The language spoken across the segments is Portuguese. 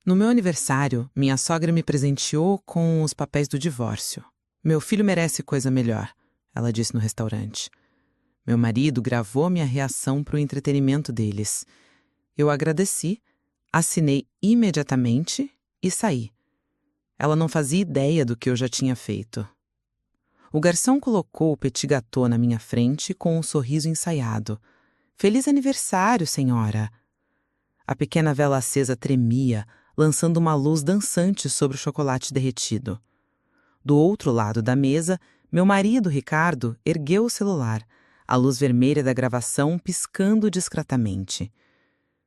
No meu aniversário, minha sogra me presenteou com os papéis do divórcio. Meu filho merece coisa melhor, ela disse no restaurante. Meu marido gravou minha reação para o entretenimento deles. Eu agradeci, assinei imediatamente e saí. Ela não fazia ideia do que eu já tinha feito. O garçom colocou o petit gâteau na minha frente com um sorriso ensaiado. Feliz aniversário, senhora! A pequena vela acesa tremia, lançando uma luz dançante sobre o chocolate derretido. Do outro lado da mesa, meu marido, Ricardo, ergueu o celular, a luz vermelha da gravação piscando discretamente.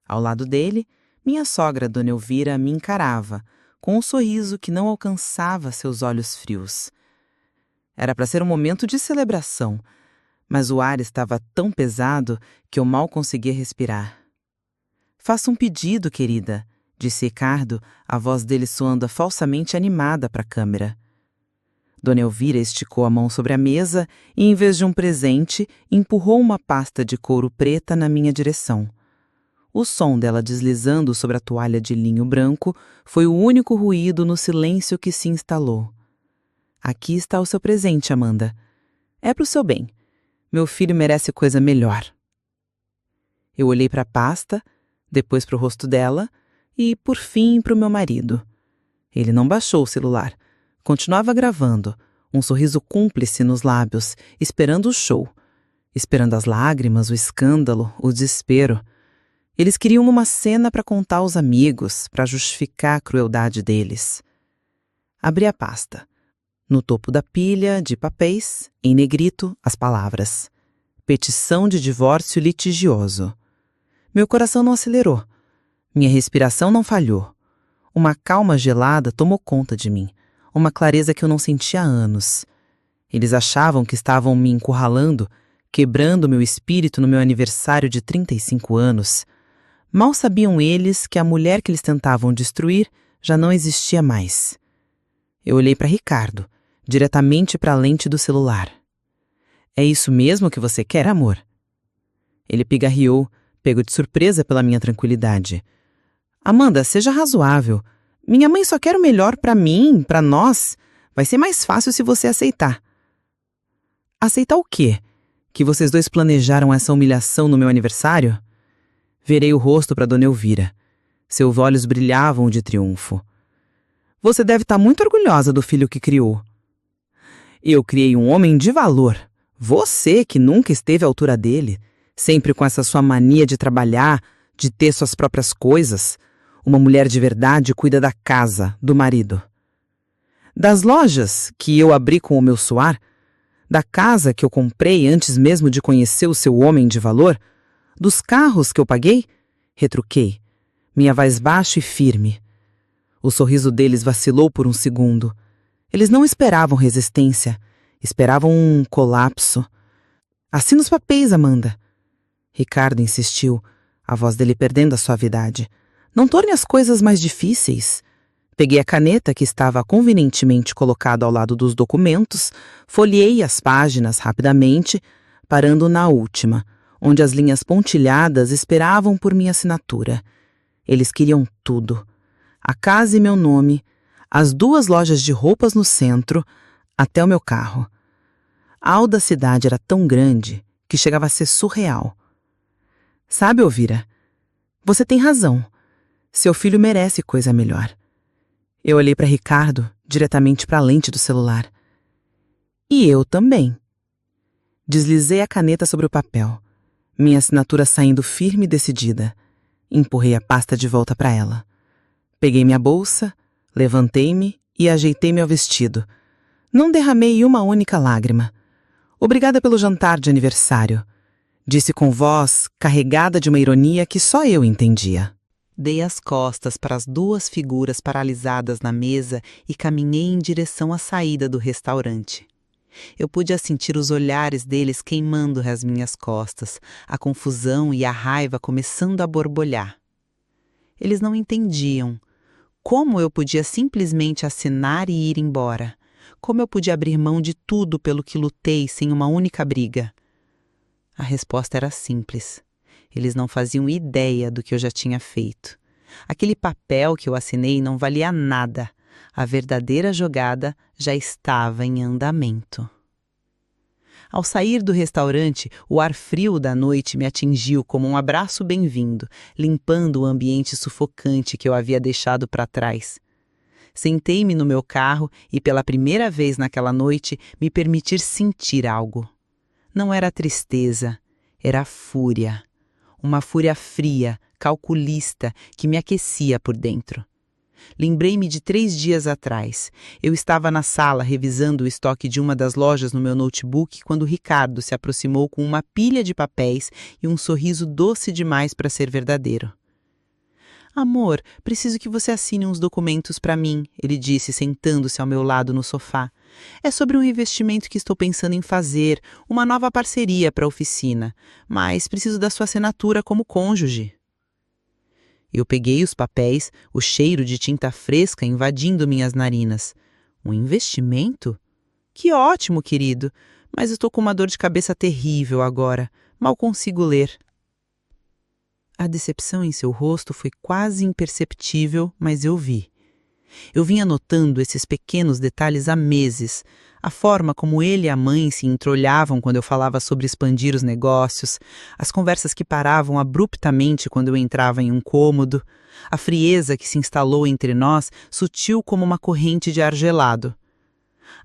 Ao lado dele, minha sogra, Dona Elvira, me encarava, com um sorriso que não alcançava seus olhos frios. Era para ser um momento de celebração, mas o ar estava tão pesado que eu mal conseguia respirar. Faça um pedido, querida, disse Ricardo, a voz dele soando falsamente animada para a câmera. Dona Elvira esticou a mão sobre a mesa e, em vez de um presente, empurrou uma pasta de couro preta na minha direção. O som dela deslizando sobre a toalha de linho branco foi o único ruído no silêncio que se instalou. Aqui está o seu presente, Amanda. É para o seu bem. Meu filho merece coisa melhor. Eu olhei para a pasta, depois para o rosto dela e, por fim, para o meu marido. Ele não baixou o celular. Continuava gravando, um sorriso cúmplice nos lábios, esperando o show. Esperando as lágrimas, o escândalo, o desespero. Eles queriam uma cena para contar aos amigos, para justificar a crueldade deles. Abri a pasta. No topo da pilha de papéis, em negrito, as palavras: petição de divórcio litigioso. Meu coração não acelerou. Minha respiração não falhou. Uma calma gelada tomou conta de mim. Uma clareza que eu não sentia há anos. Eles achavam que estavam me encurralando, quebrando meu espírito no meu aniversário de 35 anos. Mal sabiam eles que a mulher que eles tentavam destruir já não existia mais. Eu olhei para Ricardo, diretamente para a lente do celular. É isso mesmo que você quer, amor? Ele pigarreou, pego de surpresa pela minha tranquilidade. Amanda, seja razoável. Minha mãe só quer o melhor para mim, para nós. Vai ser mais fácil se você aceitar. Aceitar o quê? Que vocês dois planejaram essa humilhação no meu aniversário? Virei o rosto para Dona Elvira. Seus olhos brilhavam de triunfo. Você deve estar muito orgulhosa do filho que criou. Eu criei um homem de valor. Você que nunca esteve à altura dele, sempre com essa sua mania de trabalhar, de ter suas próprias coisas. Uma mulher de verdade cuida da casa, do marido. Das lojas que eu abri com o meu suar, da casa que eu comprei antes mesmo de conhecer o seu homem de valor, dos carros que eu paguei, retruquei, minha voz baixa e firme. O sorriso deles vacilou por um segundo. Eles não esperavam resistência, esperavam um colapso. Assina os papéis, Amanda. Ricardo insistiu, a voz dele perdendo a suavidade. Não torne as coisas mais difíceis. Peguei a caneta que estava convenientemente colocada ao lado dos documentos, folheei as páginas rapidamente, parando na última, onde as linhas pontilhadas esperavam por minha assinatura. Eles queriam tudo. A casa e meu nome, as 2 lojas de roupas no centro, até o meu carro. A audacidade era tão grande que chegava a ser surreal. Sabe, Elvira, você tem razão. Seu filho merece coisa melhor. Eu olhei para Ricardo, diretamente para a lente do celular. E eu também. Deslizei a caneta sobre o papel, minha assinatura saindo firme e decidida. Empurrei a pasta de volta para ela. Peguei minha bolsa, levantei-me e ajeitei meu vestido. Não derramei uma única lágrima. Obrigada pelo jantar de aniversário, disse com voz carregada de uma ironia que só eu entendia. Dei as costas para as 2 figuras paralisadas na mesa e caminhei em direção à saída do restaurante. Eu pude sentir os olhares deles queimando as minhas costas, a confusão e a raiva começando a borbulhar. Eles não entendiam. Como eu podia simplesmente assinar e ir embora? Como eu podia abrir mão de tudo pelo que lutei sem uma única briga? A resposta era simples. Eles não faziam ideia do que eu já tinha feito. Aquele papel que eu assinei não valia nada. A verdadeira jogada já estava em andamento. Ao sair do restaurante, o ar frio da noite me atingiu como um abraço bem-vindo, limpando o ambiente sufocante que eu havia deixado para trás. Sentei-me no meu carro e, pela primeira vez naquela noite, me permitir sentir algo. Não era tristeza, era fúria. Uma fúria fria, calculista, que me aquecia por dentro. Lembrei-me de 3 dias atrás. Eu estava na sala revisando o estoque de uma das lojas no meu notebook quando Ricardo se aproximou com uma pilha de papéis e um sorriso doce demais para ser verdadeiro. Amor, preciso que você assine uns documentos para mim, ele disse, sentando-se ao meu lado no sofá. É sobre um investimento que estou pensando em fazer, uma nova parceria para a oficina, mas preciso da sua assinatura como cônjuge. Eu peguei os papéis, o cheiro de tinta fresca invadindo minhas narinas. Um investimento? Que ótimo, querido, mas estou com uma dor de cabeça terrível agora. Mal consigo ler. A decepção em seu rosto foi quase imperceptível, mas eu vi. Eu vinha notando esses pequenos detalhes há meses. A forma como ele e a mãe se entrolhavam quando eu falava sobre expandir os negócios, as conversas que paravam abruptamente quando eu entrava em um cômodo, a frieza que se instalou entre nós, sutil como uma corrente de ar gelado.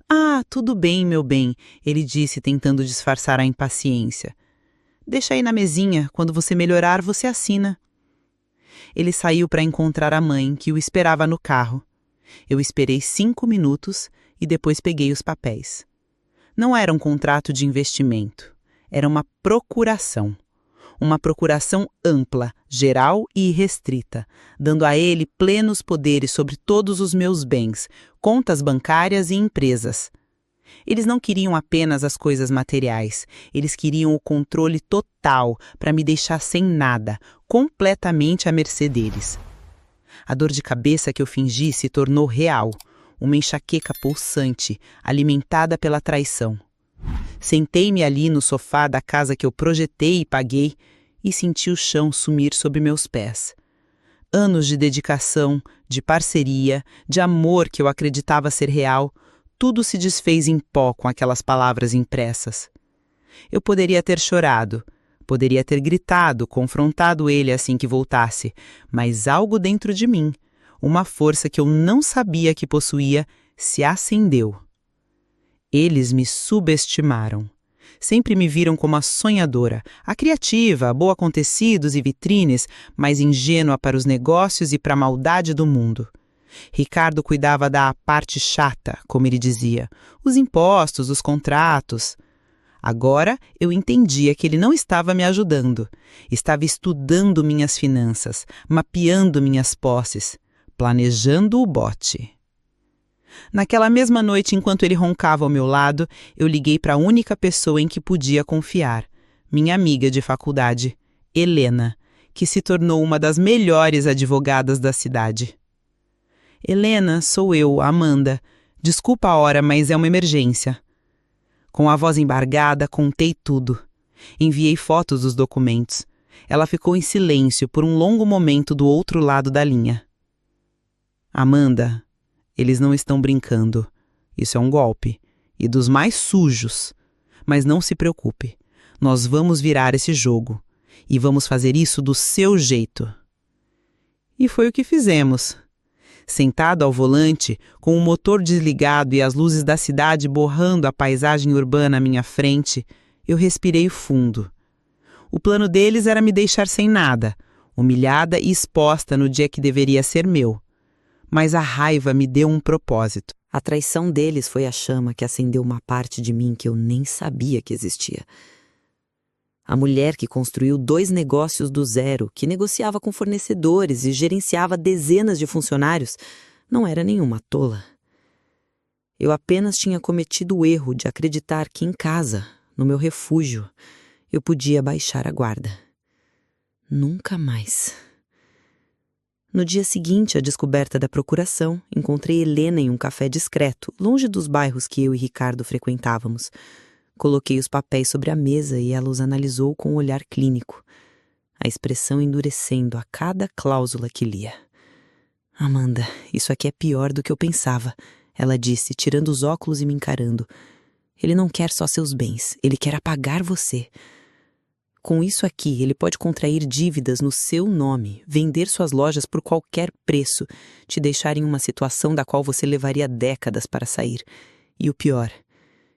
Ah, tudo bem, meu bem, ele disse, tentando disfarçar a impaciência. Deixa aí na mesinha, quando você melhorar, você assina. Ele saiu para encontrar a mãe, que o esperava no carro. Eu esperei 5 minutos e depois peguei os papéis. Não era um contrato de investimento, era uma procuração. Uma procuração ampla, geral e irrestrita, dando a ele plenos poderes sobre todos os meus bens, contas bancárias e empresas. Eles não queriam apenas as coisas materiais, eles queriam o controle total para me deixar sem nada, completamente à mercê deles. A dor de cabeça que eu fingi se tornou real, uma enxaqueca pulsante, alimentada pela traição. Sentei-me ali no sofá da casa que eu projetei e paguei e senti o chão sumir sob meus pés. Anos de dedicação, de parceria, de amor que eu acreditava ser real, tudo se desfez em pó com aquelas palavras impressas. Eu poderia ter chorado, poderia ter gritado, confrontado ele assim que voltasse, mas algo dentro de mim, uma força que eu não sabia que possuía, se acendeu. Eles me subestimaram. Sempre me viram como a sonhadora, a criativa, a boa com tecidos e vitrines, mas ingênua para os negócios e para a maldade do mundo. Ricardo cuidava da parte chata, como ele dizia, os impostos, os contratos. Agora eu entendia que ele não estava me ajudando. Estava estudando minhas finanças, mapeando minhas posses, planejando o bote. Naquela mesma noite, enquanto ele roncava ao meu lado, eu liguei para a única pessoa em que podia confiar, minha amiga de faculdade, Helena, que se tornou uma das melhores advogadas da cidade. Helena, sou eu, Amanda. Desculpa a hora, mas é uma emergência. Com a voz embargada, contei tudo. Enviei fotos dos documentos. Ela ficou em silêncio por um longo momento do outro lado da linha. Amanda, eles não estão brincando. Isso é um golpe. E dos mais sujos. Mas não se preocupe. Nós vamos virar esse jogo. E vamos fazer isso do seu jeito. E foi o que fizemos. Sentado ao volante, com o motor desligado e as luzes da cidade borrando a paisagem urbana à minha frente, eu respirei fundo. O plano deles era me deixar sem nada, humilhada e exposta no dia que deveria ser meu. Mas a raiva me deu um propósito. A traição deles foi a chama que acendeu uma parte de mim que eu nem sabia que existia. A mulher que construiu 2 negócios do zero, que negociava com fornecedores e gerenciava dezenas de funcionários, não era nenhuma tola. Eu apenas tinha cometido o erro de acreditar que em casa, no meu refúgio, eu podia baixar a guarda. Nunca mais. No dia seguinte à descoberta da procuração, encontrei Helena em um café discreto, longe dos bairros que eu e Ricardo frequentávamos. Coloquei os papéis sobre a mesa e ela os analisou com um olhar clínico. a expressão endurecendo a cada cláusula que lia. Amanda, isso aqui é pior do que eu pensava, ela disse, tirando os óculos e me encarando. Ele não quer só seus bens, ele quer apagar você. Com isso aqui, ele pode contrair dívidas no seu nome, vender suas lojas por qualquer preço, te deixar em uma situação da qual você levaria décadas para sair. E o pior,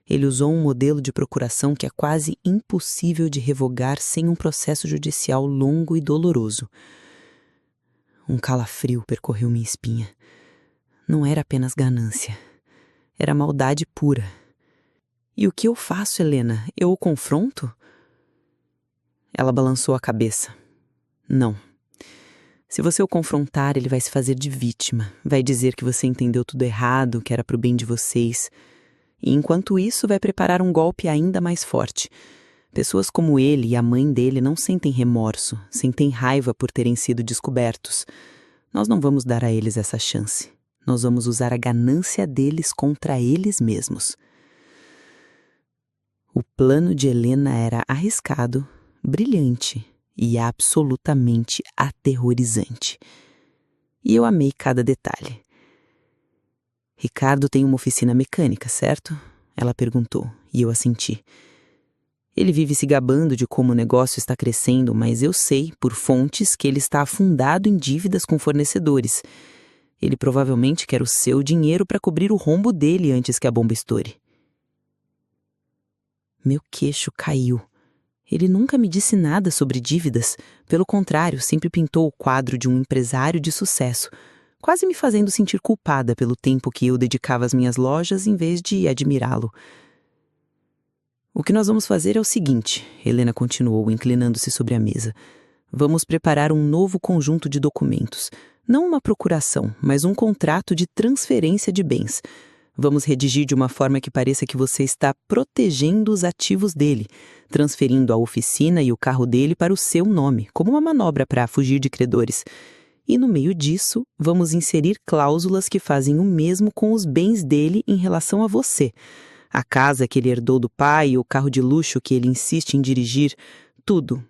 ele usou um modelo de procuração que é quase impossível de revogar sem um processo judicial longo e doloroso. Um calafrio percorreu minha espinha. Não era apenas ganância. Era maldade pura. E o que eu faço, Helena? Eu o confronto? Ela balançou a cabeça. Não. Se você o confrontar, ele vai se fazer de vítima. Vai dizer que você entendeu tudo errado, que era pro bem de vocês. E enquanto isso, vai preparar um golpe ainda mais forte. Pessoas como ele e a mãe dele não sentem remorso, sentem raiva por terem sido descobertos. Nós não vamos dar a eles essa chance. Nós vamos usar a ganância deles contra eles mesmos. O plano de Helena era arriscado, brilhante e absolutamente aterrorizante. E eu amei cada detalhe. Ricardo tem uma oficina mecânica, certo? Ela perguntou, e eu assenti. Ele vive se gabando de como o negócio está crescendo, mas eu sei, por fontes, que ele está afundado em dívidas com fornecedores. Ele provavelmente quer o seu dinheiro para cobrir o rombo dele antes que a bomba estoure. Meu queixo caiu. Ele nunca me disse nada sobre dívidas. Pelo contrário, sempre pintou o quadro de um empresário de sucesso, quase me fazendo sentir culpada pelo tempo que eu dedicava às minhas lojas em vez de admirá-lo. O que nós vamos fazer é o seguinte, Helena continuou, inclinando-se sobre a mesa. Vamos preparar um novo conjunto de documentos. Não uma procuração, mas um contrato de transferência de bens. Vamos redigir de uma forma que pareça que você está protegendo os ativos dele, transferindo a oficina e o carro dele para o seu nome, como uma manobra para fugir de credores. E no meio disso, vamos inserir cláusulas que fazem o mesmo com os bens dele em relação a você. A casa que ele herdou do pai, o carro de luxo que ele insiste em dirigir, tudo.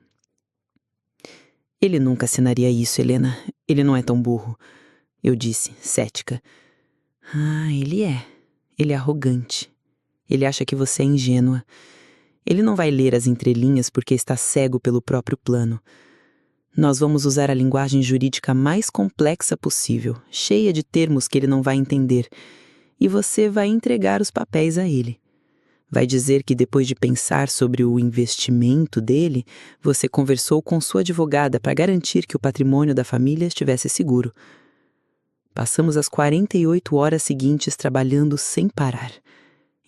Ele nunca assinaria isso, Helena. Ele não é tão burro. Eu disse, cética. Ah, ele é. Ele é arrogante. Ele acha que você é ingênua. Ele não vai ler as entrelinhas porque está cego pelo próprio plano. Nós vamos usar a linguagem jurídica mais complexa possível, cheia de termos que ele não vai entender. E você vai entregar os papéis a ele. Vai dizer que depois de pensar sobre o investimento dele, você conversou com sua advogada para garantir que o patrimônio da família estivesse seguro. Passamos as 48 horas seguintes trabalhando sem parar.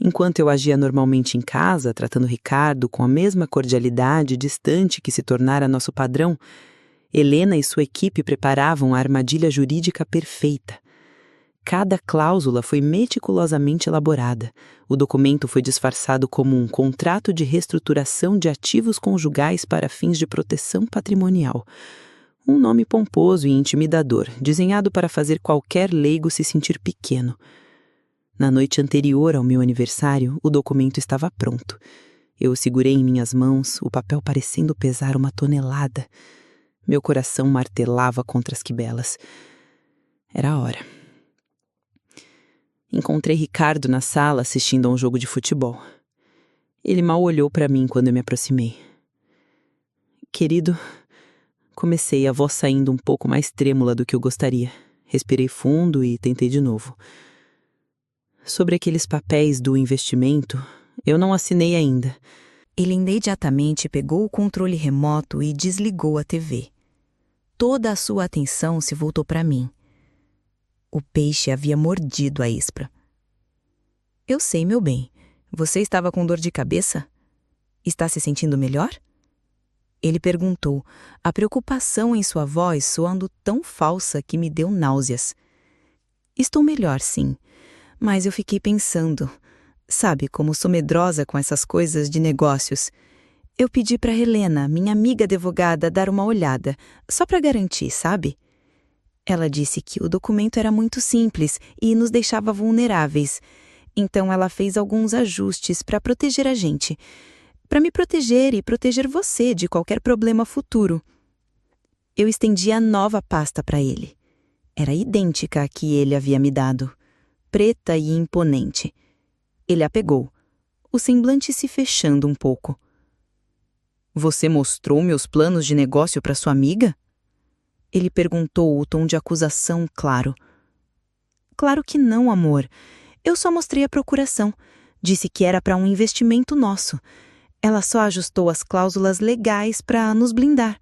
Enquanto eu agia normalmente em casa, tratando Ricardo com a mesma cordialidade distante que se tornara nosso padrão, Helena e sua equipe preparavam a armadilha jurídica perfeita. Cada cláusula foi meticulosamente elaborada. O documento foi disfarçado como um contrato de reestruturação de ativos conjugais para fins de proteção patrimonial. Um nome pomposo e intimidador, desenhado para fazer qualquer leigo se sentir pequeno. Na noite anterior ao meu aniversário, o documento estava pronto. Eu o segurei em minhas mãos, o papel parecendo pesar 1 tonelada. Meu coração martelava contra as quibelas. Era a hora. Encontrei Ricardo na sala assistindo a um jogo de futebol. Ele mal olhou para mim quando eu me aproximei. Querido, comecei, a voz saindo um pouco mais trêmula do que eu gostaria. Respirei fundo e tentei de novo. Sobre aqueles papéis do investimento, eu não assinei ainda. Ele imediatamente pegou o controle remoto e desligou a TV. Toda a sua atenção se voltou para mim. O peixe havia mordido a isca. Eu sei, meu bem. Você estava com dor de cabeça? Está se sentindo melhor? Ele perguntou, a preocupação em sua voz soando tão falsa que me deu náuseas. Estou melhor, sim, mas eu fiquei pensando. Sabe como sou medrosa com essas coisas de negócios. Eu pedi para Helena, minha amiga advogada, dar uma olhada, só para garantir, sabe? Ela disse que o documento era muito simples e nos deixava vulneráveis. Então ela fez alguns ajustes para proteger a gente. Para me proteger e proteger você de qualquer problema futuro. Eu estendi a nova pasta para ele. Era idêntica à que ele havia me dado, preta e imponente. Ele a pegou, o semblante se fechando um pouco. Você mostrou meus planos de negócio para sua amiga? Ele perguntou, o tom de acusação claro. Claro que não, amor. Eu só mostrei a procuração. Disse que era para um investimento nosso. Ela só ajustou as cláusulas legais para nos blindar.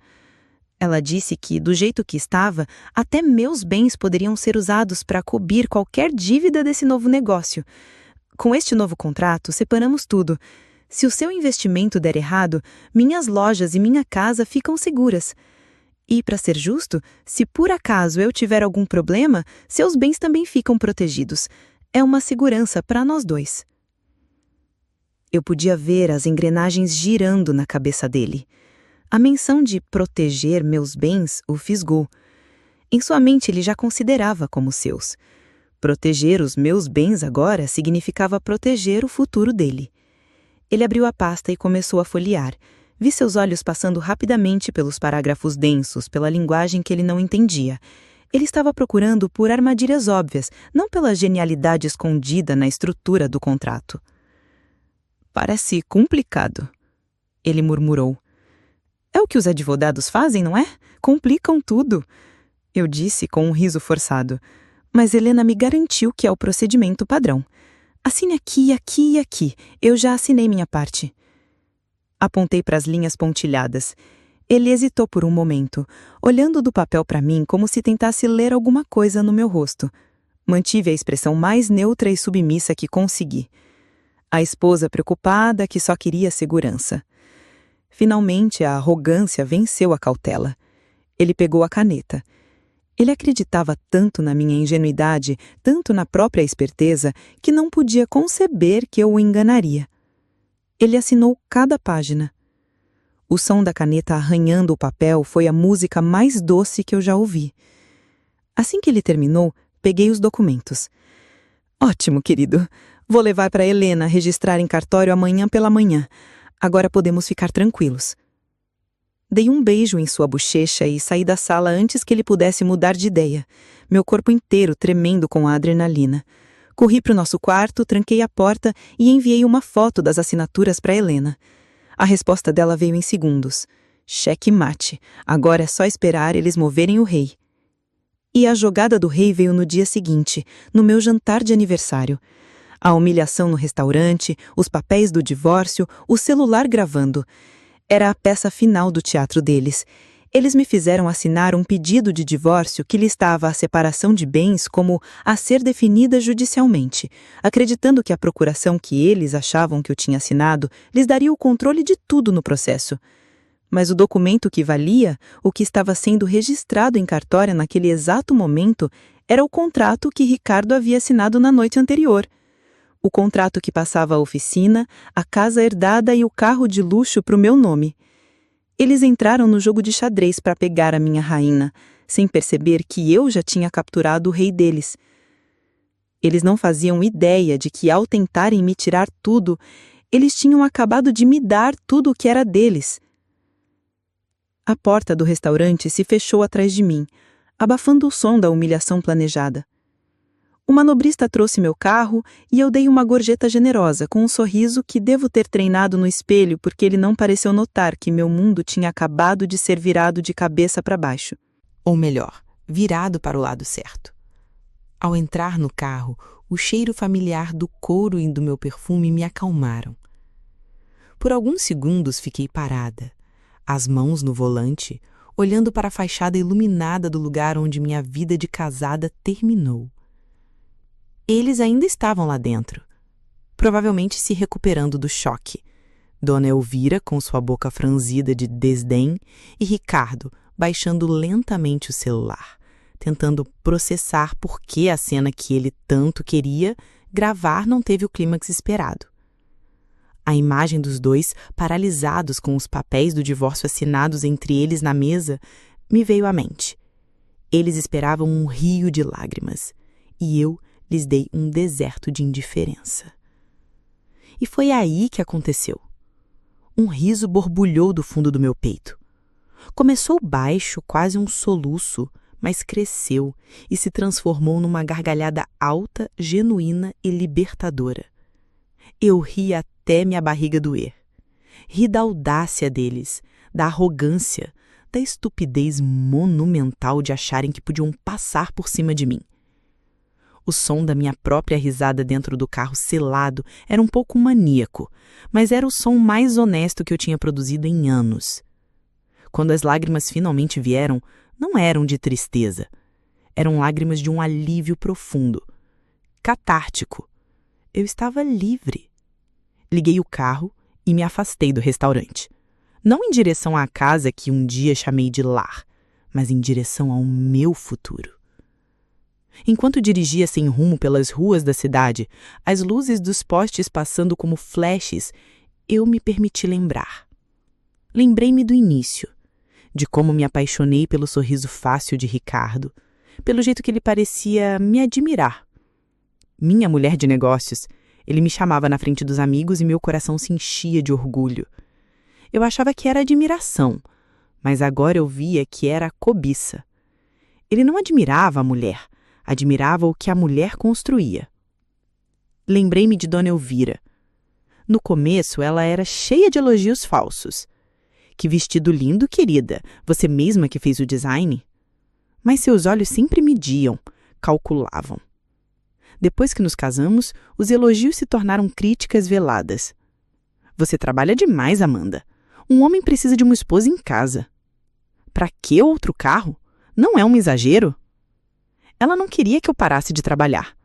Ela disse que, do jeito que estava, até meus bens poderiam ser usados para cobrir qualquer dívida desse novo negócio. Com este novo contrato, separamos tudo. Se o seu investimento der errado, minhas lojas e minha casa ficam seguras. E, para ser justo, se por acaso eu tiver algum problema, seus bens também ficam protegidos. É uma segurança para nós dois. Eu podia ver as engrenagens girando na cabeça dele. A menção de proteger meus bens o fisgou. Em sua mente ele já considerava como seus. Proteger os meus bens agora significava proteger o futuro dele. Ele abriu a pasta e começou a folhear. Vi seus olhos passando rapidamente pelos parágrafos densos, pela linguagem que ele não entendia. Ele estava procurando por armadilhas óbvias, não pela genialidade escondida na estrutura do contrato. Parece complicado, ele murmurou. É o que os advogados fazem, não é? Complicam tudo. Eu disse com um riso forçado. Mas Helena me garantiu que é o procedimento padrão. Assine aqui, aqui e aqui. Eu já assinei minha parte. Apontei para as linhas pontilhadas. Ele hesitou por um momento, olhando do papel para mim como se tentasse ler alguma coisa no meu rosto. Mantive a expressão mais neutra e submissa que consegui. A esposa preocupada que só queria segurança. Finalmente, a arrogância venceu a cautela. Ele pegou a caneta. Ele acreditava tanto na minha ingenuidade, tanto na própria esperteza, que não podia conceber que eu o enganaria. Ele assinou cada página. O som da caneta arranhando o papel foi a música mais doce que eu já ouvi. Assim que ele terminou, peguei os documentos. Ótimo, querido. Vou levar para Helena registrar em cartório amanhã pela manhã. Agora podemos ficar tranquilos. Dei um beijo em sua bochecha e saí da sala antes que ele pudesse mudar de ideia, meu corpo inteiro tremendo com a adrenalina. Corri para o nosso quarto, tranquei a porta e enviei uma foto das assinaturas para Helena. A resposta dela veio em segundos. Cheque mate. Agora é só esperar eles moverem o rei. E a jogada do rei veio no dia seguinte, no meu jantar de aniversário. A humilhação no restaurante, os papéis do divórcio, o celular gravando. Era a peça final do teatro deles. Eles me fizeram assinar um pedido de divórcio que listava a separação de bens como a ser definida judicialmente, acreditando que a procuração que eles achavam que eu tinha assinado lhes daria o controle de tudo no processo. Mas o documento que valia, o que estava sendo registrado em cartório naquele exato momento, era o contrato que Ricardo havia assinado na noite anterior. O contrato que passava a oficina, a casa herdada e o carro de luxo para o meu nome. Eles entraram no jogo de xadrez para pegar a minha rainha, sem perceber que eu já tinha capturado o rei deles. Eles não faziam ideia de que, ao tentarem me tirar tudo, eles tinham acabado de me dar tudo o que era deles. A porta do restaurante se fechou atrás de mim, abafando o som da humilhação planejada. O manobrista trouxe meu carro e eu dei uma gorjeta generosa, com um sorriso que devo ter treinado no espelho porque ele não pareceu notar que meu mundo tinha acabado de ser virado de cabeça para baixo. Ou melhor, virado para o lado certo. Ao entrar no carro, o cheiro familiar do couro e do meu perfume me acalmaram. Por alguns segundos fiquei parada, as mãos no volante, olhando para a fachada iluminada do lugar onde minha vida de casada terminou. Eles ainda estavam lá dentro, provavelmente se recuperando do choque. Dona Elvira, com sua boca franzida de desdém, e Ricardo, baixando lentamente o celular, tentando processar por que a cena que ele tanto queria gravar não teve o clímax esperado. A imagem dos dois, paralisados com os papéis do divórcio assinados entre eles na mesa, me veio à mente. Eles esperavam um rio de lágrimas, e eu lhes dei um deserto de indiferença. E foi aí que aconteceu. Um riso borbulhou do fundo do meu peito. Começou baixo, quase um soluço, mas cresceu e se transformou numa gargalhada alta, genuína e libertadora. Eu ri até minha barriga doer. Ri da audácia deles, da arrogância, da estupidez monumental de acharem que podiam passar por cima de mim. O som da minha própria risada dentro do carro selado era um pouco maníaco, mas era o som mais honesto que eu tinha produzido em anos. Quando as lágrimas finalmente vieram, não eram de tristeza. Eram lágrimas de um alívio profundo, catártico. Eu estava livre. Liguei o carro e me afastei do restaurante. Não em direção à casa que um dia chamei de lar, mas em direção ao meu futuro. Enquanto dirigia sem rumo pelas ruas da cidade, as luzes dos postes passando como flashes, eu me permiti lembrar. Lembrei-me do início, de como me apaixonei pelo sorriso fácil de Ricardo, pelo jeito que ele parecia me admirar. Minha mulher de negócios, ele me chamava na frente dos amigos e meu coração se enchia de orgulho. Eu achava que era admiração, mas agora eu via que era cobiça. Ele não admirava a mulher, admirava o que a mulher construía. Lembrei-me de Dona Elvira. No começo, ela era cheia de elogios falsos. Que vestido lindo, querida! Você mesma que fez o design? Mas seus olhos sempre mediam, calculavam. Depois que nos casamos, os elogios se tornaram críticas veladas. Você trabalha demais, Amanda. Um homem precisa de uma esposa em casa. Para que outro carro? Não é um exagero? Ela não queria que eu parasse de trabalhar.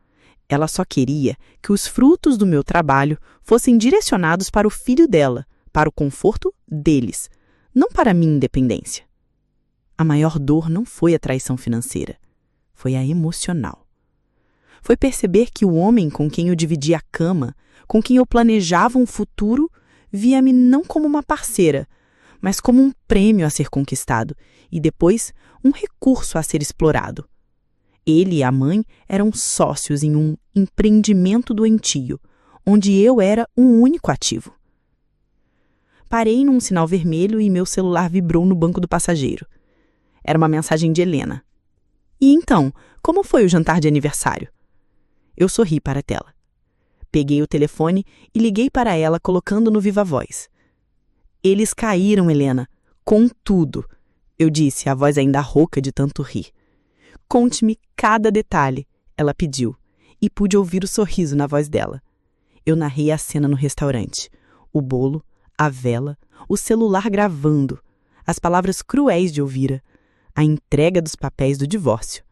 Ela só queria que os frutos do meu trabalho fossem direcionados para o filho dela, para o conforto deles, não para a minha independência. A maior dor não foi a traição financeira, foi a emocional. Foi perceber que o homem com quem eu dividia a cama, com quem eu planejava um futuro, via-me não como uma parceira, mas como um prêmio a ser conquistado e depois um recurso a ser explorado. Ele e a mãe eram sócios em um empreendimento doentio, onde eu era um único ativo. Parei num sinal vermelho e meu celular vibrou no banco do passageiro. Era uma mensagem de Helena. E então, como foi o jantar de aniversário? Eu sorri para a tela. Peguei o telefone e liguei para ela colocando no viva-voz. Eles caíram, Helena. Com tudo, eu disse, a voz ainda rouca de tanto rir. Conte-me cada detalhe, ela pediu, e pude ouvir o sorriso na voz dela. Eu narrei a cena no restaurante. O bolo, a vela, o celular gravando, as palavras cruéis de Elvira, a entrega dos papéis do divórcio.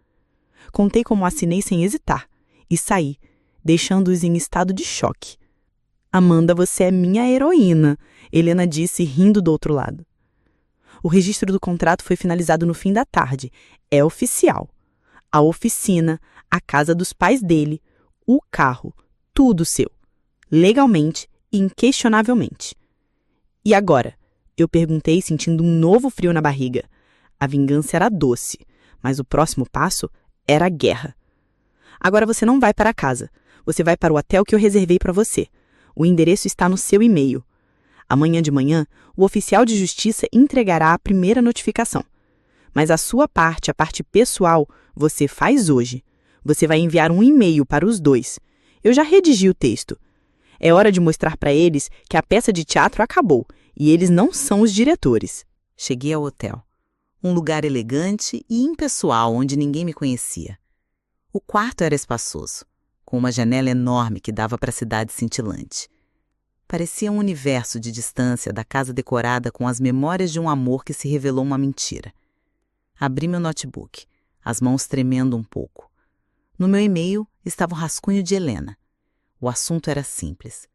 Contei como assinei sem hesitar e saí, deixando-os em estado de choque. Amanda, você é minha heroína, Helena disse, rindo do outro lado. O registro do contrato foi finalizado no fim da tarde. É oficial. A oficina, a casa dos pais dele, o carro, tudo seu. Legalmente e inquestionavelmente. E agora? Eu perguntei, sentindo um novo frio na barriga. A vingança era doce, mas o próximo passo era a guerra. Agora você não vai para casa. Você vai para o hotel que eu reservei para você. O endereço está no seu e-mail. Amanhã de manhã, o oficial de justiça entregará a primeira notificação. Mas a sua parte, a parte pessoal, você faz hoje. Você vai enviar um e-mail para os dois. Eu já redigi o texto. É hora de mostrar para eles que a peça de teatro acabou e eles não são os diretores. Cheguei ao hotel. Um lugar elegante e impessoal onde ninguém me conhecia. O quarto era espaçoso, com uma janela enorme que dava para a cidade cintilante. Parecia um universo de distância da casa decorada com as memórias de um amor que se revelou uma mentira. Abri meu notebook, as mãos tremendo um pouco. No meu e-mail estava o rascunho de Helena. O assunto era simples: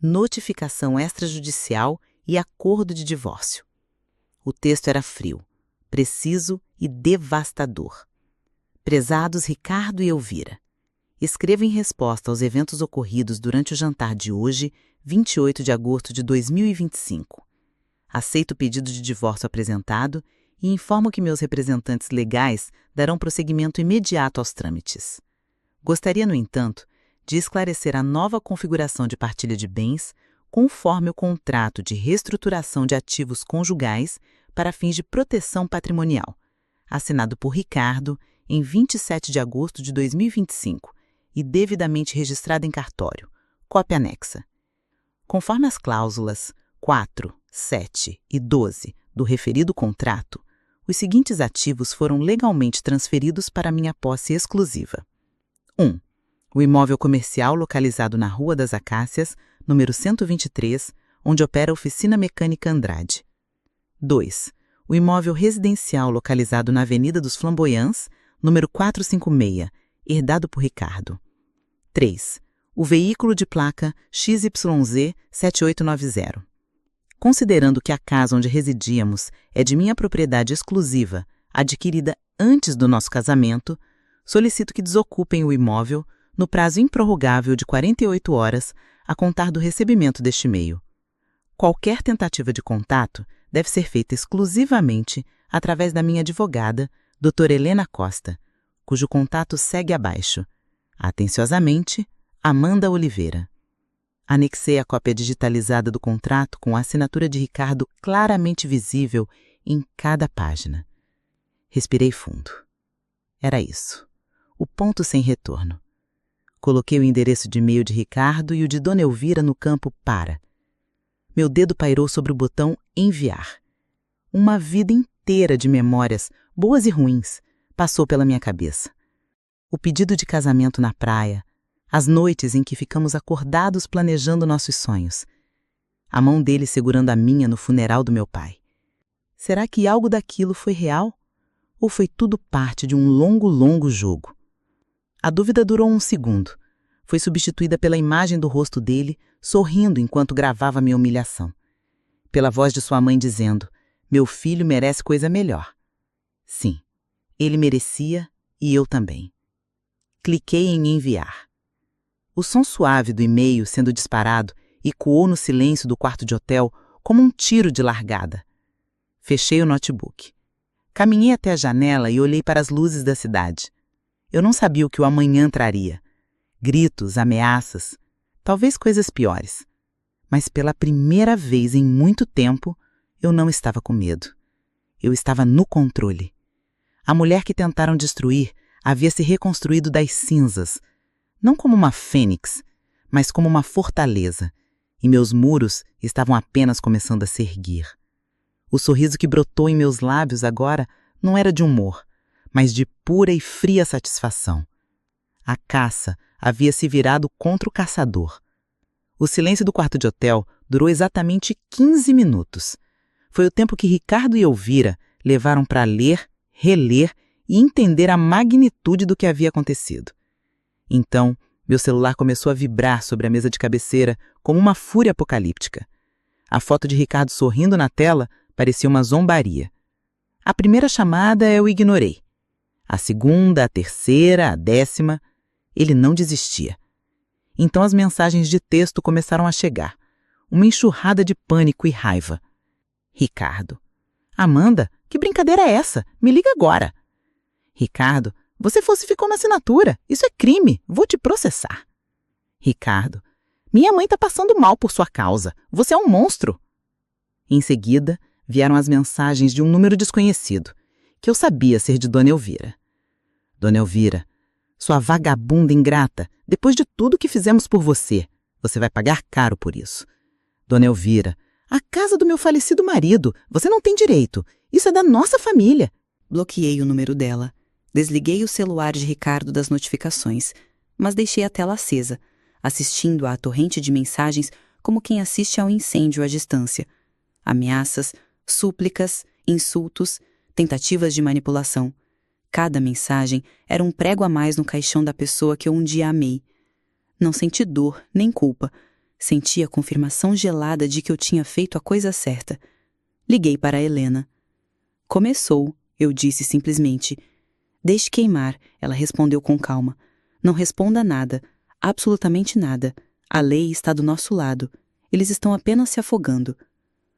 notificação extrajudicial e acordo de divórcio. O texto era frio, preciso e devastador. Prezados Ricardo e Elvira, escrevo em resposta aos eventos ocorridos durante o jantar de hoje, 28 de agosto de 2025. Aceito o pedido de divórcio apresentado e informo que meus representantes legais darão prosseguimento imediato aos trâmites. Gostaria, no entanto, de esclarecer a nova configuração de partilha de bens conforme o contrato de reestruturação de ativos conjugais para fins de proteção patrimonial, assinado por Ricardo em 27 de agosto de 2025 e devidamente registrado em cartório. Cópia anexa. Conforme as cláusulas 4, 7 e 12 do referido contrato, os seguintes ativos foram legalmente transferidos para minha posse exclusiva. 1. O imóvel comercial localizado na Rua das Acácias, número 123, onde opera a Oficina Mecânica Andrade. 2. O imóvel residencial localizado na Avenida dos Flamboyants, número 456, herdado por Ricardo. 3. O veículo de placa XYZ 7890. Considerando que a casa onde residíamos é de minha propriedade exclusiva, adquirida antes do nosso casamento, solicito que desocupem o imóvel no prazo improrrogável de 48 horas a contar do recebimento deste e-mail. Qualquer tentativa de contato deve ser feita exclusivamente através da minha advogada, doutora Helena Costa, cujo contato segue abaixo. Atenciosamente, Amanda Oliveira. Anexei a cópia digitalizada do contrato com a assinatura de Ricardo claramente visível em cada página. Respirei fundo. Era isso. O ponto sem retorno. Coloquei o endereço de e-mail de Ricardo e o de Dona Elvira no campo para. Meu dedo pairou sobre o botão enviar. Uma vida inteira de memórias, boas e ruins, passou pela minha cabeça. O pedido de casamento na praia, as noites em que ficamos acordados planejando nossos sonhos. A mão dele segurando a minha no funeral do meu pai. Será que algo daquilo foi real? Ou foi tudo parte de um longo jogo? A dúvida durou um segundo. Foi substituída pela imagem do rosto dele, sorrindo enquanto gravava minha humilhação. Pela voz de sua mãe dizendo, meu filho merece coisa melhor. Sim, ele merecia e eu também. Cliquei em enviar. O som suave do e-mail sendo disparado ecoou no silêncio do quarto de hotel como um tiro de largada. Fechei o notebook. Caminhei até a janela e olhei para as luzes da cidade. Eu não sabia o que o amanhã traria. Gritos, ameaças, talvez coisas piores. Mas pela primeira vez em muito tempo, eu não estava com medo. Eu estava no controle. A mulher que tentaram destruir havia se reconstruído das cinzas, não como uma fênix, mas como uma fortaleza, e meus muros estavam apenas começando a se erguer. O sorriso que brotou em meus lábios agora não era de humor, mas de pura e fria satisfação. A caça havia se virado contra o caçador. O silêncio do quarto de hotel durou exatamente 15 minutos. Foi o tempo que Ricardo e Elvira levaram para ler, reler e entender a magnitude do que havia acontecido. Então, meu celular começou a vibrar sobre a mesa de cabeceira como uma fúria apocalíptica. A foto de Ricardo sorrindo na tela parecia uma zombaria. A primeira chamada eu ignorei. A segunda, a terceira, a 10ª, ele não desistia. Então as mensagens de texto começaram a chegar. Uma enxurrada de pânico e raiva. Ricardo. Amanda, que brincadeira é essa? Me liga agora. Ricardo, você falsificou na assinatura. Isso é crime. Vou te processar. Ricardo, minha mãe está passando mal por sua causa. Você é um monstro. Em seguida, vieram as mensagens de um número desconhecido, que eu sabia ser de Dona Elvira. Dona Elvira, sua vagabunda ingrata, depois de tudo que fizemos por você, você vai pagar caro por isso. Dona Elvira, a casa do meu falecido marido, você não tem direito. Isso é da nossa família. Bloqueei o número dela. Desliguei o celular de Ricardo das notificações, mas deixei a tela acesa, assistindo à torrente de mensagens como quem assiste a um incêndio à distância. Ameaças, súplicas, insultos, tentativas de manipulação. Cada mensagem era um prego a mais no caixão da pessoa que eu um dia amei. Não senti dor, nem culpa. Senti a confirmação gelada de que eu tinha feito a coisa certa. Liguei para a Helena. Começou, eu disse simplesmente. Deixe queimar, ela respondeu com calma. Não responda nada, absolutamente nada. A lei está do nosso lado. Eles estão apenas se afogando.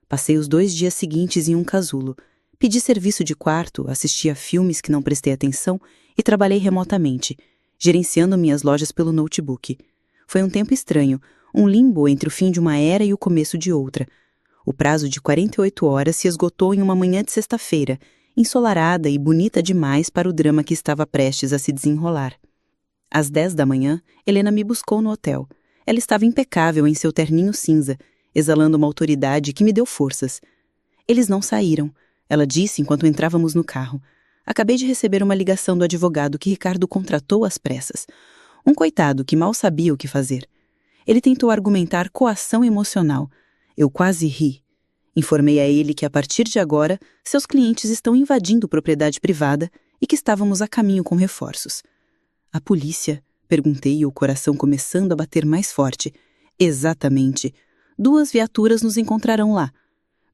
Passei os 2 dias seguintes em um casulo. Pedi serviço de quarto, assisti a filmes que não prestei atenção e trabalhei remotamente, gerenciando minhas lojas pelo notebook. Foi um tempo estranho, um limbo entre o fim de uma era e o começo de outra. O prazo de 48 horas se esgotou em uma manhã de sexta-feira, ensolarada e bonita demais para o drama que estava prestes a se desenrolar. Às 10 da manhã, Helena me buscou no hotel. Ela estava impecável em seu terninho cinza, exalando uma autoridade que me deu forças. Eles não saíram, ela disse enquanto entrávamos no carro. Acabei de receber uma ligação do advogado que Ricardo contratou às pressas. Um coitado que mal sabia o que fazer. Ele tentou argumentar coação emocional. Eu quase ri. Informei a ele que a partir de agora, seus clientes estão invadindo propriedade privada e que estávamos a caminho com reforços. A polícia? Perguntei, o coração começando a bater mais forte. Exatamente. 2 viaturas nos encontrarão lá.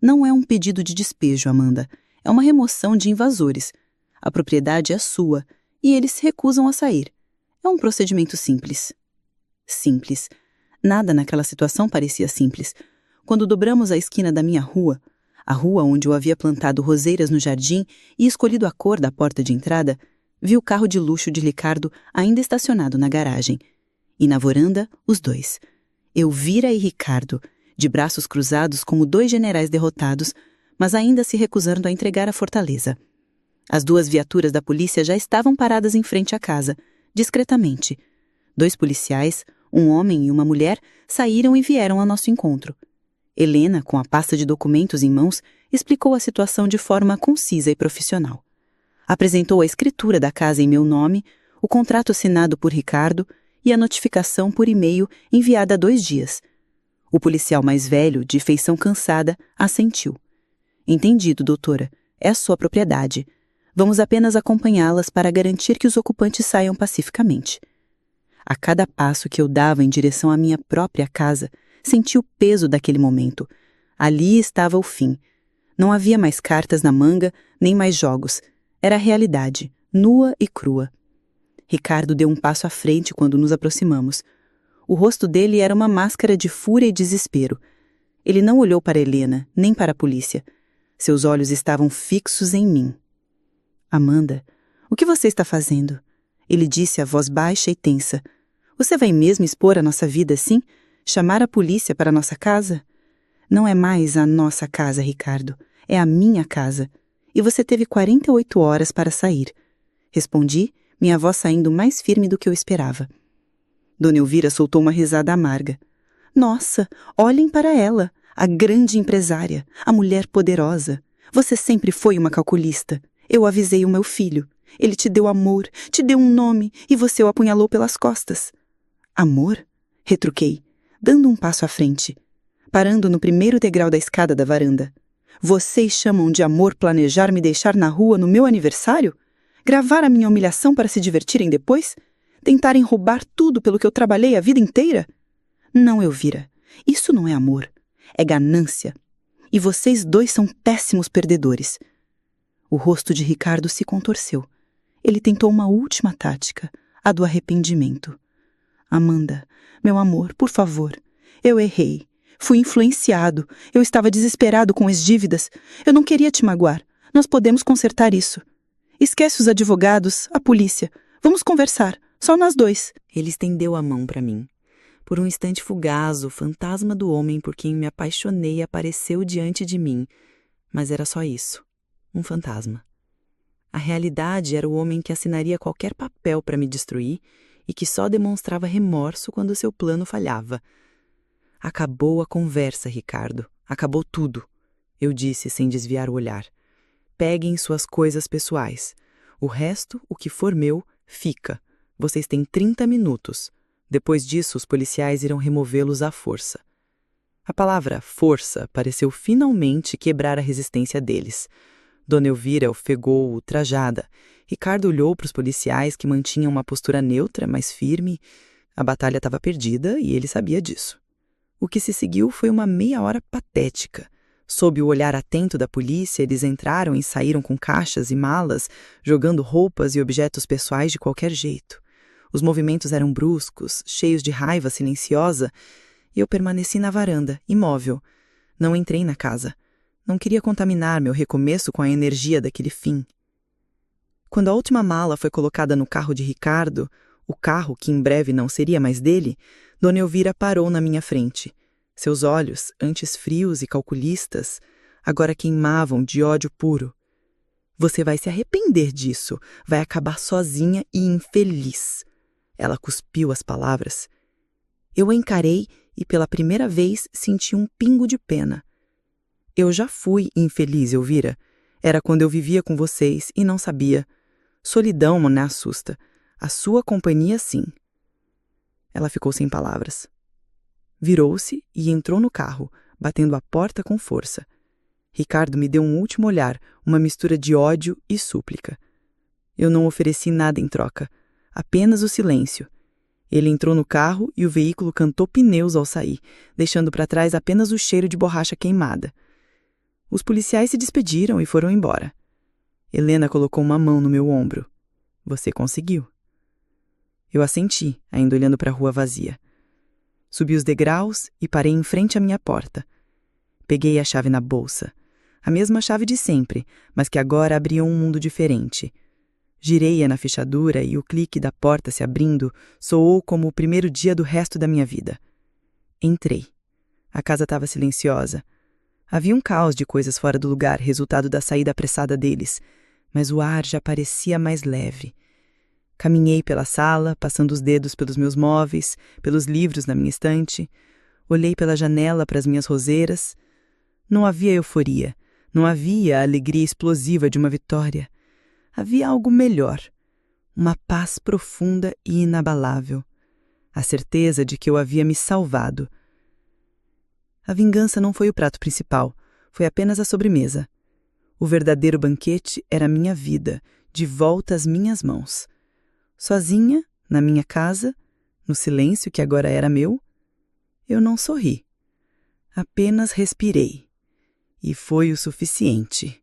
Não é um pedido de despejo, Amanda. É uma remoção de invasores. A propriedade é sua e eles se recusam a sair. É um procedimento simples. Simples. Nada naquela situação parecia simples. Quando dobramos a esquina da minha rua, a rua onde eu havia plantado roseiras no jardim e escolhido a cor da porta de entrada, vi o carro de luxo de Ricardo ainda estacionado na garagem. E na varanda, os 2. Elvira e Ricardo, de braços cruzados como 2 generais derrotados, mas ainda se recusando a entregar a fortaleza. As 2 viaturas da polícia já estavam paradas em frente à casa, discretamente. 2 policiais, um homem e uma mulher, saíram e vieram a nosso encontro. Helena, com a pasta de documentos em mãos, explicou a situação de forma concisa e profissional. Apresentou a escritura da casa em meu nome, o contrato assinado por Ricardo e a notificação por e-mail enviada há 2 dias. O policial mais velho, de feição cansada, assentiu. Entendido, doutora. É a sua propriedade. Vamos apenas acompanhá-las para garantir que os ocupantes saiam pacificamente. A cada passo que eu dava em direção à minha própria casa, senti o peso daquele momento. Ali estava o fim. Não havia mais cartas na manga, nem mais jogos. Era a realidade, nua e crua. Ricardo deu um passo à frente quando nos aproximamos. O rosto dele era uma máscara de fúria e desespero. Ele não olhou para Helena, nem para a polícia. Seus olhos estavam fixos em mim. Amanda, o que você está fazendo? Ele disse a voz baixa e tensa. Você vai mesmo expor a nossa vida assim? Chamar a polícia para a nossa casa? Não é mais a nossa casa, Ricardo. É a minha casa. E você teve 48 horas para sair. Respondi, minha voz saindo mais firme do que eu esperava. Dona Elvira soltou uma risada amarga. Nossa, olhem para ela, a grande empresária, a mulher poderosa. Você sempre foi uma calculista. Eu avisei o meu filho. Ele te deu amor, te deu um nome e você o apunhalou pelas costas. Amor? Retruquei, dando um passo à frente, parando no primeiro degrau da escada da varanda. Vocês chamam de amor planejar me deixar na rua no meu aniversário? Gravar a minha humilhação para se divertirem depois? Tentarem roubar tudo pelo que eu trabalhei a vida inteira? Não, Elvira. Isso não é amor. É ganância. E vocês 2 são péssimos perdedores. O rosto de Ricardo se contorceu. Ele tentou uma última tática, a do arrependimento. Amanda, meu amor, por favor. Eu errei. Fui influenciado. Eu estava desesperado com as dívidas. Eu não queria te magoar. Nós podemos consertar isso. Esquece os advogados, a polícia. Vamos conversar. Só nós 2. Ele estendeu a mão para mim. Por um instante fugaz, o fantasma do homem por quem me apaixonei apareceu diante de mim. Mas era só isso. Um fantasma. A realidade era o homem que assinaria qualquer papel para me destruir e que só demonstrava remorso quando seu plano falhava. Acabou a conversa, Ricardo. Acabou tudo. Eu disse sem desviar o olhar. Peguem suas coisas pessoais. O resto, o que for meu, fica. Vocês têm 30 minutos. Depois disso, os policiais irão removê-los à força. A palavra força pareceu finalmente quebrar a resistência deles. Dona Elvira ofegou ultrajada. Ricardo olhou para os policiais que mantinham uma postura neutra, mas firme. A batalha estava perdida e ele sabia disso. O que se seguiu foi uma meia hora patética. Sob o olhar atento da polícia, eles entraram e saíram com caixas e malas, jogando roupas e objetos pessoais de qualquer jeito. Os movimentos eram bruscos, cheios de raiva silenciosa, e eu permaneci na varanda, imóvel. Não entrei na casa. Não queria contaminar meu recomeço com a energia daquele fim. Quando a última mala foi colocada no carro de Ricardo, o carro que em breve não seria mais dele, Dona Elvira parou na minha frente. Seus olhos, antes frios e calculistas, agora queimavam de ódio puro. Você vai se arrepender disso, vai acabar sozinha e infeliz. Ela cuspiu as palavras. Eu a encarei e pela primeira vez senti um pingo de pena. Eu já fui infeliz, Elvira. Era quando eu vivia com vocês e não sabia. Solidão não me assusta. A sua companhia, sim. Ela ficou sem palavras. Virou-se e entrou no carro, batendo a porta com força. Ricardo me deu um último olhar, uma mistura de ódio e súplica. Eu não ofereci nada em troca, apenas o silêncio. Ele entrou no carro e o veículo cantou pneus ao sair, deixando para trás apenas o cheiro de borracha queimada. Os policiais se despediram e foram embora. Helena colocou uma mão no meu ombro. Você conseguiu. Eu assenti, ainda olhando para a rua vazia. Subi os degraus e parei em frente à minha porta. Peguei a chave na bolsa. A mesma chave de sempre, mas que agora abria um mundo diferente. Girei-a na fechadura e o clique da porta se abrindo soou como o primeiro dia do resto da minha vida. Entrei. A casa estava silenciosa. Havia um caos de coisas fora do lugar, resultado da saída apressada deles, mas o ar já parecia mais leve. Caminhei pela sala, passando os dedos pelos meus móveis, pelos livros na minha estante. Olhei pela janela para as minhas roseiras. Não havia euforia, não havia a alegria explosiva de uma vitória. Havia algo melhor, uma paz profunda e inabalável, a certeza de que eu havia me salvado. A vingança não foi o prato principal, foi apenas a sobremesa. O verdadeiro banquete era a minha vida, de volta às minhas mãos. Sozinha, na minha casa, no silêncio que agora era meu, eu não sorri. Apenas respirei. E foi o suficiente.